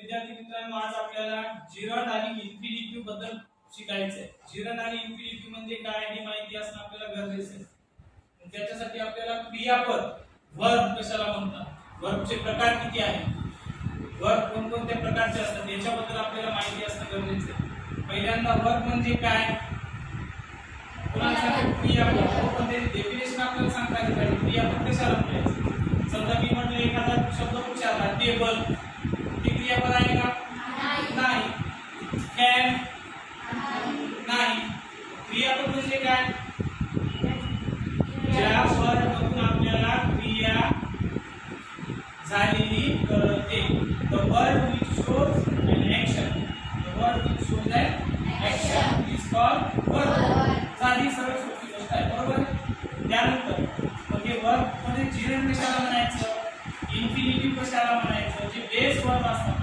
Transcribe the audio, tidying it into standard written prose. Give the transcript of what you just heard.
विद्यार्थी मित्रांनो, आज आपल्याला जिरंड आणि इन्फिनिटिव्ह बद्दल शिकायचं आहे. जिरंड आणि इन्फिनिटिव्ह म्हणजे काय हे माहिती असणं आपल्याला गरजेचं आहे. त्याच्यासाठी आपल्याला क्रियापद वर्ब कशाला म्हणतात, वर्बचे प्रकार किती आहेत, वर्ब कोणकोणत्या प्रकारचे असतात याच्याबद्दल आपल्याला माहिती असणं गरजेचं आहे. पहिल्यांदा वर्ब म्हणजे काय, कोणाला सांगतो क्रियापद, पण त्याची डेफिनेशन आपल्याला सांगता आली पाहिजे. क्रियापद कशाला म्हणायचं. समजा मी म्हटलं एखादा शब्द उच्चारला टेबल, हे क्रियापद आहे का? नाही. कॅन नाही. क्रियापद म्हणजे काय, ज्या वर्बमधून आपल्याला क्रिया झालेली कळते. The word which shows an action, the word which shows an action is called verb. साधी सरळ सोपी गोष्ट आहे, बरोबर. त्यानंतर मग हे वर्ब मध्ये जिरंड कशाला म्हणायचं, इन्फिनिटिव्ह कशाला म्हणायचं, जे बेस वर्ब असतात